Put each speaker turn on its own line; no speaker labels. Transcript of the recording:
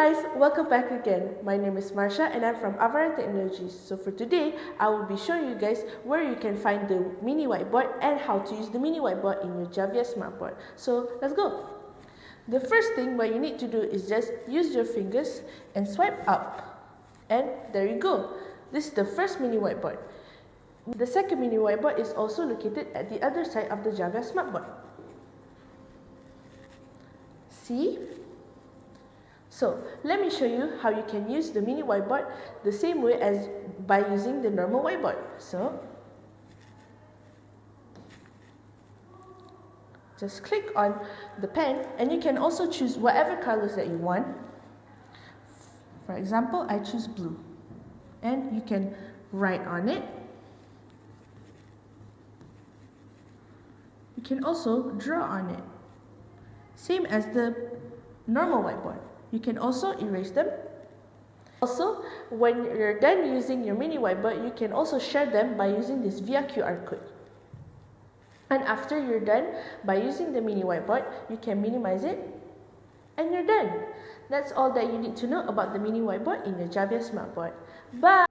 guys, welcome back again. My name is Marsha and I'm from Avaran Technologies. So for today, I will be showing you guys where you can find the mini whiteboard and how to use the mini whiteboard in your Javiya Smartboard. So let's go. The first thing what you need to do is just use your fingers and swipe up. And there you go. This is the first mini whiteboard. The second mini whiteboard is also located at the other side of the Javiya Smartboard. See? So, let me show you how you can use the mini whiteboard the same way as by using the normal whiteboard. So, just click on the pen and you can also choose whatever colors that you want. For example, I choose blue. And you can write on it. You can also draw on it. Same as the normal whiteboard. You can also erase them. Also, when you're done using your mini whiteboard, you can also share them by using this via QR code. And after you're done by using the mini whiteboard, you can minimize it and you're done. That's all that you need to know about the mini whiteboard in your Javiya Smartboard. Bye!